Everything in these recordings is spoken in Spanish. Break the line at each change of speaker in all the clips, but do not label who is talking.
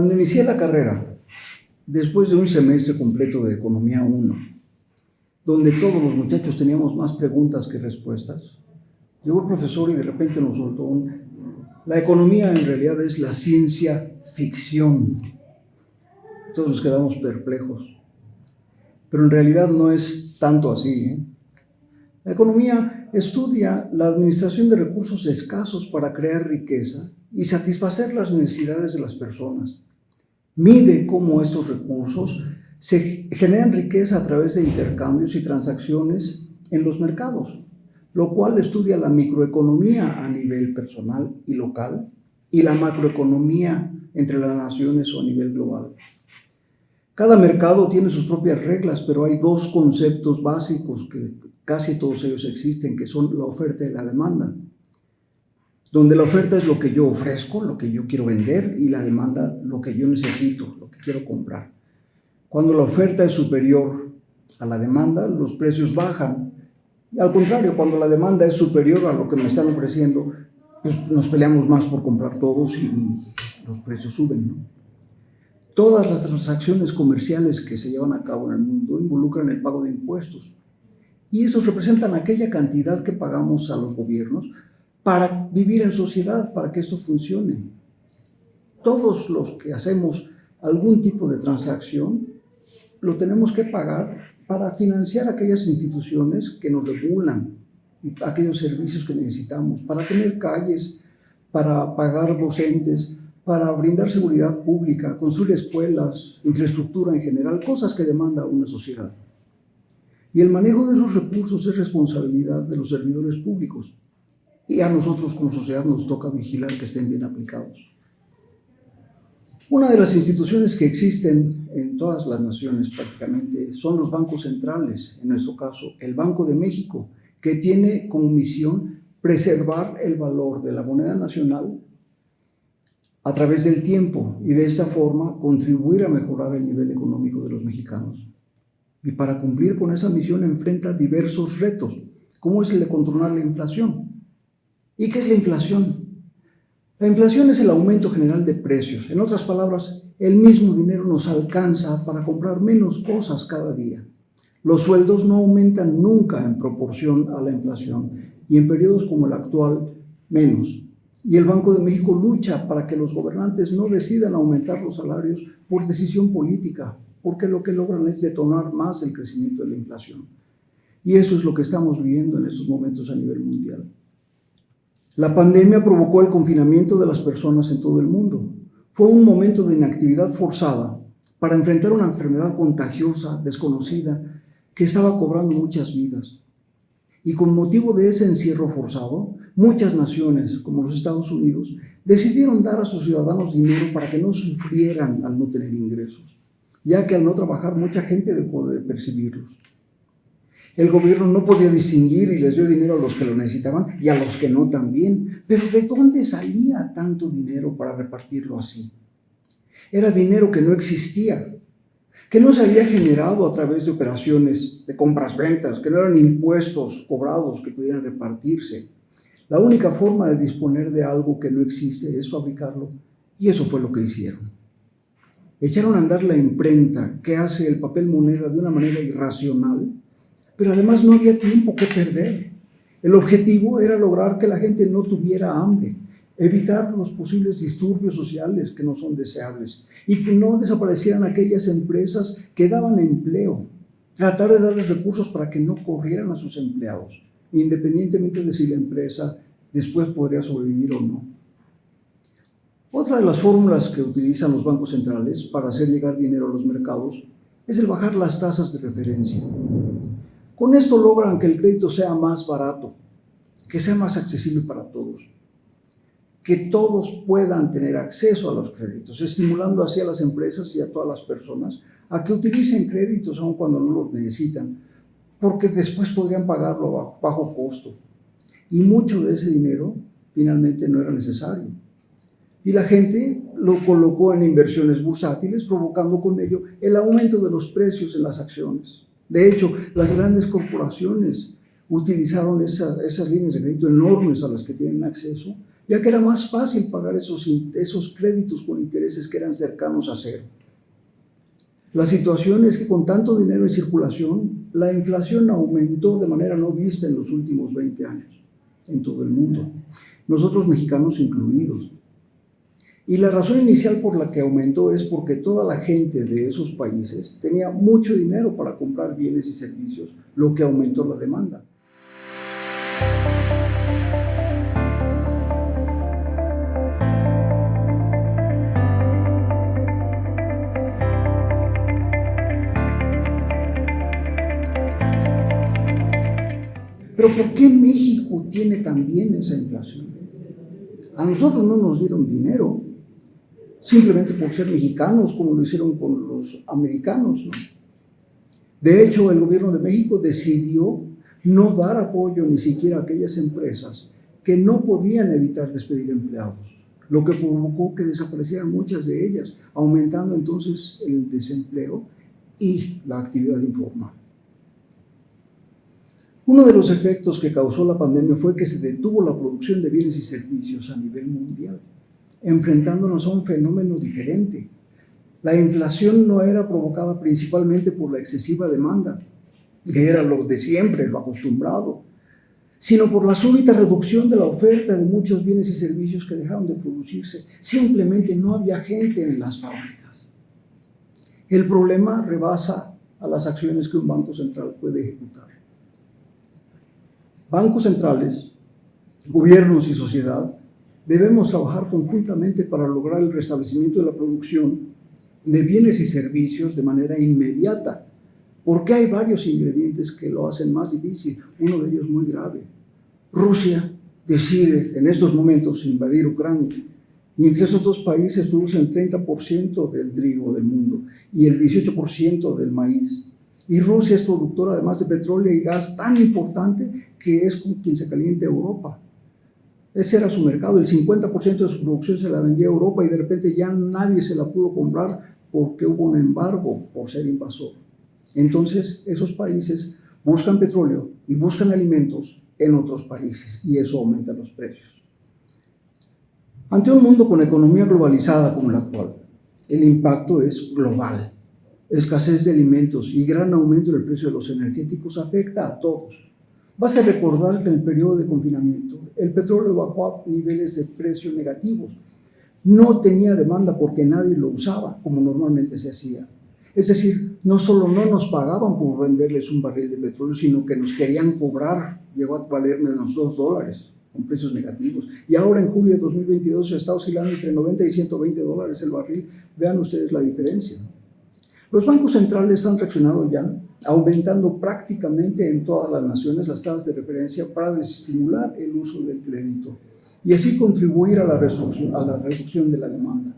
Cuando inicié la carrera, después de un semestre completo de Economía 1, donde todos los muchachos teníamos más preguntas que respuestas, llegó el profesor y de repente nos soltó la economía en realidad es la ciencia ficción. Todos nos quedamos perplejos, pero en realidad no es tanto así, ¿eh? La economía estudia la administración de recursos escasos para crear riqueza y satisfacer las necesidades de las personas. Mide cómo estos recursos se generan riqueza a través de intercambios y transacciones en los mercados, lo cual estudia la microeconomía a nivel personal y local y la macroeconomía entre las naciones o a nivel global. Cada mercado tiene sus propias reglas, pero hay dos conceptos básicos que casi todos ellos existen, que son la oferta y la demanda. Donde la oferta es lo que yo ofrezco, lo que yo quiero vender, y la demanda lo que yo necesito, lo que quiero comprar. Cuando la oferta es superior a la demanda, los precios bajan. Y al contrario, cuando la demanda es superior a lo que me están ofreciendo, pues nos peleamos más por comprar todos y los precios suben, ¿no? Todas las transacciones comerciales que se llevan a cabo en el mundo involucran el pago de impuestos. Y esos representan aquella cantidad que pagamos a los gobiernos para vivir en sociedad, para que esto funcione. Todos los que hacemos algún tipo de transacción lo tenemos que pagar para financiar aquellas instituciones que nos regulan y aquellos servicios que necesitamos, para tener calles, para pagar docentes, para brindar seguridad pública, construir escuelas, infraestructura en general, cosas que demanda una sociedad. Y el manejo de esos recursos es responsabilidad de los servidores públicos. Y a nosotros como sociedad nos toca vigilar que estén bien aplicados. Una de las instituciones que existen en todas las naciones prácticamente son los bancos centrales, en nuestro caso el Banco de México, que tiene como misión preservar el valor de la moneda nacional a través del tiempo y de esta forma contribuir a mejorar el nivel económico de los mexicanos. Y para cumplir con esa misión enfrenta diversos retos, como es el de controlar la inflación. ¿Y qué es la inflación? La inflación es el aumento general de precios. En otras palabras, el mismo dinero nos alcanza para comprar menos cosas cada día. Los sueldos no aumentan nunca en proporción a la inflación y en periodos como el actual, menos. Y el Banco de México lucha para que los gobernantes no decidan aumentar los salarios por decisión política, porque lo que logran es detonar más el crecimiento de la inflación. Y eso es lo que estamos viviendo en estos momentos a nivel mundial. La pandemia provocó el confinamiento de las personas en todo el mundo. Fue un momento de inactividad forzada para enfrentar una enfermedad contagiosa, desconocida, que estaba cobrando muchas vidas. Y con motivo de ese encierro forzado, muchas naciones, como los Estados Unidos, decidieron dar a sus ciudadanos dinero para que no sufrieran al no tener ingresos, ya que al no trabajar mucha gente dejó de percibirlos. El gobierno no podía distinguir y les dio dinero a los que lo necesitaban y a los que no también. Pero ¿de dónde salía tanto dinero para repartirlo así? Era dinero que no existía, que no se había generado a través de operaciones de compras-ventas, que no eran impuestos cobrados que pudieran repartirse. La única forma de disponer de algo que no existe es fabricarlo, y eso fue lo que hicieron. Echaron a andar la imprenta que hace el papel moneda de una manera irracional, pero además no había tiempo que perder. El objetivo era lograr que la gente no tuviera hambre, evitar los posibles disturbios sociales que no son deseables y que no desaparecieran aquellas empresas que daban empleo, tratar de darles recursos para que no corrieran a sus empleados, independientemente de si la empresa después podría sobrevivir o no. Otra de las fórmulas que utilizan los bancos centrales para hacer llegar dinero a los mercados es el bajar las tasas de referencia. Con esto logran que el crédito sea más barato, que sea más accesible para todos, que todos puedan tener acceso a los créditos, estimulando así a las empresas y a todas las personas a que utilicen créditos aun cuando no los necesitan, porque después podrían pagarlo a bajo costo. Y mucho de ese dinero finalmente no era necesario. Y la gente lo colocó en inversiones bursátiles, provocando con ello el aumento de los precios en las acciones. De hecho, las grandes corporaciones utilizaron esas líneas de crédito enormes a las que tienen acceso ya que era más fácil pagar esos créditos con intereses que eran cercanos a cero. La situación es que con tanto dinero en circulación, la inflación aumentó de manera no vista en los últimos 20 años en todo el mundo, nosotros mexicanos incluidos. Y la razón inicial por la que aumentó es porque toda la gente de esos países tenía mucho dinero para comprar bienes y servicios, lo que aumentó la demanda. Pero ¿por qué México tiene también esa inflación? A nosotros no nos dieron dinero, simplemente por ser mexicanos, como lo hicieron con los americanos, ¿no? De hecho, el gobierno de México decidió no dar apoyo ni siquiera a aquellas empresas que no podían evitar despedir empleados, lo que provocó que desaparecieran muchas de ellas, aumentando entonces el desempleo y la actividad informal. Uno de los efectos que causó la pandemia fue que se detuvo la producción de bienes y servicios a nivel mundial, enfrentándonos a un fenómeno diferente. La inflación no era provocada principalmente por la excesiva demanda, que era lo de siempre, lo acostumbrado, sino por la súbita reducción de la oferta de muchos bienes y servicios que dejaron de producirse. Simplemente no había gente en las fábricas. El problema rebasa a las acciones que un banco central puede ejecutar. Bancos centrales, gobiernos y sociedad debemos trabajar conjuntamente para lograr el restablecimiento de la producción de bienes y servicios de manera inmediata, porque hay varios ingredientes que lo hacen más difícil, uno de ellos muy grave. Rusia decide en estos momentos invadir Ucrania, y entre esos dos países producen el 30% del trigo del mundo y el 18% del maíz. Y Rusia es productora además de petróleo y gas tan importante que es con quien se calienta Europa. Ese era su mercado, el 50% de su producción se la vendía a Europa y de repente ya nadie se la pudo comprar porque hubo un embargo por ser invasor. Entonces esos países buscan petróleo y buscan alimentos en otros países y eso aumenta los precios. Ante un mundo con economía globalizada como la actual, el impacto es global. Escasez de alimentos y gran aumento del precio de los energéticos afecta a todos. Basta recordar que en el periodo de confinamiento el petróleo bajó a niveles de precios negativos. No tenía demanda porque nadie lo usaba como normalmente se hacía. Es decir, no solo no nos pagaban por venderles un barril de petróleo, sino que nos querían cobrar. Llegó a valer menos $2 con precios negativos. Y ahora en julio de 2022 se está oscilando entre 90 y $120 el barril. Vean ustedes la diferencia. Los bancos centrales han reaccionado ya, aumentando prácticamente en todas las naciones las tasas de referencia para desestimular el uso del crédito y así contribuir a la reducción de la demanda.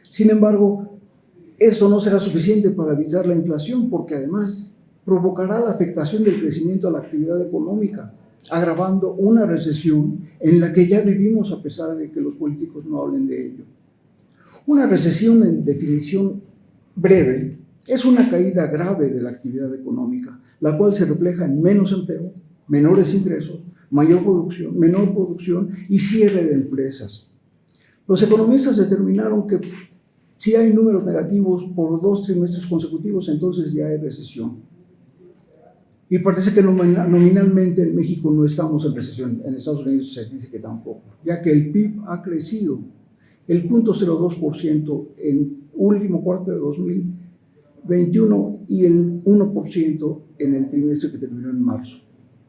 Sin embargo, eso no será suficiente para evitar la inflación porque además provocará la afectación del crecimiento a la actividad económica, agravando una recesión en la que ya vivimos a pesar de que los políticos no hablen de ello. Una recesión en definición breve es una caída grave de la actividad económica, la cual se refleja en menos empleo, menores ingresos, menor producción y cierre de empresas. Los economistas determinaron que si hay números negativos por 2 trimestres consecutivos, entonces ya hay recesión. Y parece que nominalmente en México no estamos en recesión, en Estados Unidos se dice que tampoco, ya que el PIB ha crecido el 0.02% en último cuarto de 2021 y el 1% en el trimestre que terminó en marzo.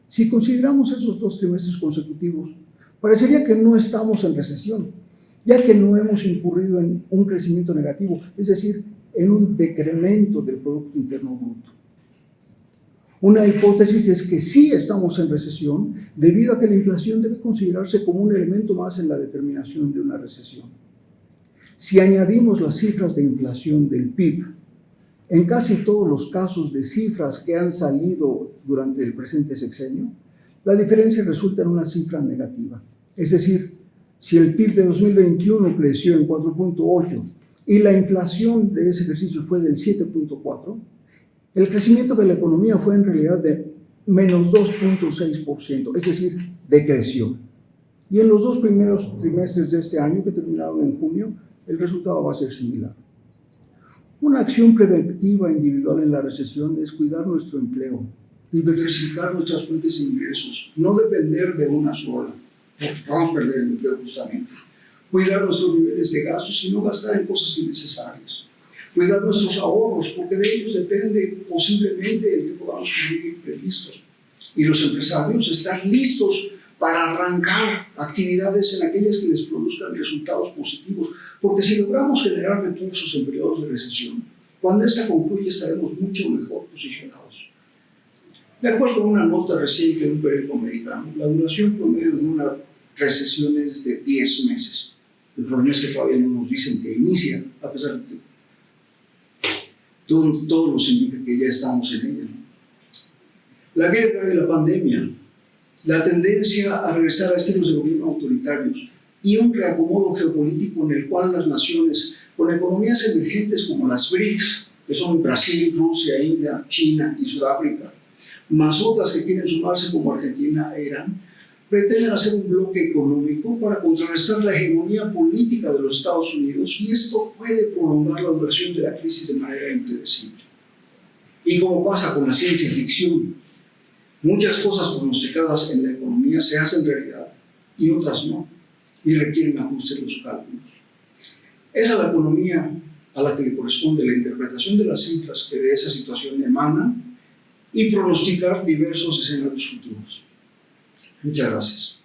Si consideramos esos 2 trimestres consecutivos, parecería que no estamos en recesión, ya que no hemos incurrido en un crecimiento negativo, es decir, en un decremento del Producto Interno Bruto. Una hipótesis es que sí estamos en recesión debido a que la inflación debe considerarse como un elemento más en la determinación de una recesión. Si añadimos las cifras de inflación del PIB, en casi todos los casos de cifras que han salido durante el presente sexenio, la diferencia resulta en una cifra negativa. Es decir, si el PIB de 2021 creció en 4.8 y la inflación de ese ejercicio fue del 7.4, el crecimiento de la economía fue en realidad de menos 2.6%, es decir, decreció. Y en los 2 primeros trimestres de este año, que terminaron en junio, el resultado va a ser similar. Una acción preventiva individual en la recesión es cuidar nuestro empleo, diversificar nuestras fuentes de ingresos, no depender de una sola, porque vamos a perder el empleo justamente. Cuidar nuestros niveles de gastos y no gastar en cosas innecesarias. Cuidar nuestros ahorros, porque de ellos depende posiblemente el que podamos cubrir imprevistos. Y los empresarios estar listos para arrancar actividades en aquellas que les produzcan resultados positivos, porque si logramos generar recursos en periodos de recesión, cuando esta concluya estaremos mucho mejor posicionados. De acuerdo a una nota reciente de un periódico americano, la duración promedio de una recesión es de 10 meses. El problema es que todavía no nos dicen que inicia, a pesar de que todo nos indica que ya estamos en ella. La guerra y la pandemia, la tendencia a regresar a estilos de gobierno autoritarios y un reacomodo geopolítico en el cual las naciones con economías emergentes como las BRICS, que son Brasil, Rusia, India, China y Sudáfrica, más otras que quieren sumarse como Argentina e Irán, pretenden hacer un bloque económico para contrarrestar la hegemonía política de los Estados Unidos, y esto puede prolongar la duración de la crisis de manera impredecible. Y como pasa con la ciencia ficción, muchas cosas pronosticadas en la economía se hacen realidad y otras no, y requieren ajustes en los cálculos. Es a la economía a la que le corresponde la interpretación de las cifras que de esa situación emanan y pronosticar diversos escenarios futuros. Muchas gracias.